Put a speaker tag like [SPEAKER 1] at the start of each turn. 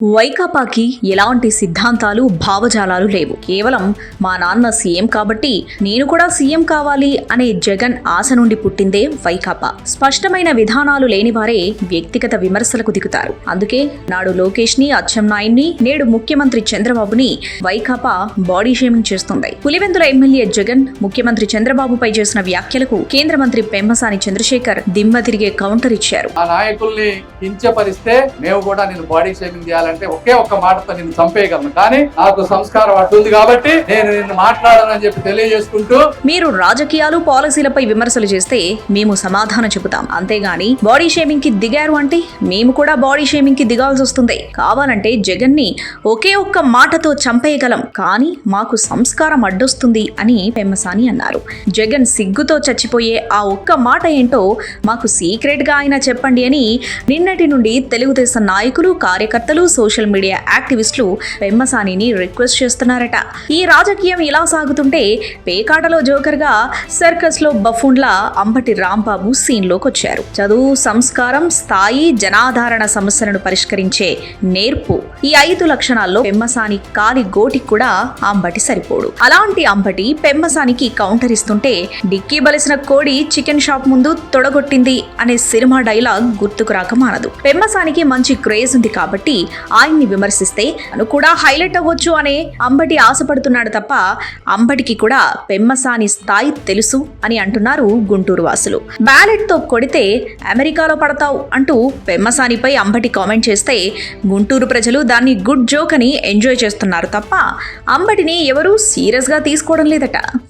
[SPEAKER 1] వైకాపాకి ఎలాంటి సిద్ధాంతాలు భావజాలాలు లేవు. కేవలం మా నాన్న సీఎం కాబట్టి నేను కూడా సీఎం కావాలి అనే జగన్ ఆశ నుండి పుట్టిందే వైకాపా. స్పష్టమైన విధానాలు లేనివారే వ్యక్తిగత విమర్శలకు దిగుతారు. అందుకే నాడు లోకేష్ ని, అచ్చెన్నాయుడిని, నేడు ముఖ్యమంత్రి చంద్రబాబుని వైకాపా బాడీ షేమింగ్ చేస్తుంది. పులివెందుల ఎమ్మెల్యే జగన్ ముఖ్యమంత్రి చంద్రబాబుపై చేసిన వ్యాఖ్యలకు కేంద్ర మంత్రి పెమ్మసాని చంద్రశేఖర్ దిమ్మ తిరిగే కౌంటర్ ఇచ్చారు.
[SPEAKER 2] ఆ నాయకుల్ని కించపరిస్తే మేము కూడా నేను బాడీ షేమింగ్ చేయాలంటే ఒకే ఒక్క మాటతో నిన్ను చంపేయగలను, కానీ నాకు సంస్కారం అట్టుంది కాబట్టి నేను నిన్ను మాట్లాడాలని చెప్పి తెలియజేసుకుంటూ,
[SPEAKER 1] మీరు రాజకీయాలు పాలసీలపై విమర్శలు చేస్తే మేము సమాధానం చెబుతాం. అంతేగాని బాడీ షేమింగ్ కి దిగారు అంటే మేము కూడా బాడీ షేమింగ్ కి దిగాల్సి వస్తుంది. కావాలంటే జగన్ ని ఒకే ఒక్క మాటతో చంపేయగలం, కానీ మాకు సంస్కారం అడ్డొస్తుంది అని పెమ్మసాని అన్నారు. జగన్ సిగ్గుతో చచ్చిపోయే ఆ ఒక్క మాట ఏంటో మాకు సీక్రెట్ గా అయినా చెప్పండి అని నిన్నటి నుండి తెలుగుదేశం నాయకులు, కార్యకర్తలు, సోషల్ మీడియా యాక్టివిస్టులు పెమ్మసానిని రిక్వెస్ట్ చేస్తున్నారట. ఈ రాజకీయం ఇలా సాగుతుంటే పేకాటలో జోకర్ గా, సర్కస్ లో బఫూన్లా అంబటి రాంబాబు సీన్ లోకి వచ్చారు. చదువు, సంస్కారం, స్థాయి, జనాధారణ సమస్యలను పరిష్కరించే నేర్పు, ఈ 5 లక్షణాల్లో పెమ్మసాని కాలి గోటికి కూడా అంబటి సరిపోడు. అలాంటి అంబటి పెమ్మసానికి కౌంటర్ ఇస్తుంటే డిక్కీ బలిసిన కోడి చికెన్ షాప్ ముందు తొడగొట్టింది అనే సినిమా డైలాగ్ గుర్తుకు రాక మానదు. పెమ్మసానికి మంచి క్రేజ్ ఉంది కాబట్టి ఆయన్ని విమర్శిస్తే అను కూడా హైలైట్ అవ్వచ్చు అనే అంబటి ఆశపడుతున్నాడు తప్ప అంబటికి కూడా పెమ్మసాని స్థాయి తెలుసు అని అంటున్నారు గుంటూరు వాసులు. బ్యాలెట్ తో కొడితే అమెరికాలో పడతావు అంటూ పెమ్మసానిపై అంబటి కామెంట్ చేస్తే గుంటూరు ప్రజలు దాన్ని గుడ్ జోక్ అని ఎంజాయ్ చేస్తున్నారు తప్ప అంబటిని ఎవరూ సీరియస్ గా తీసుకోవడం లేదట.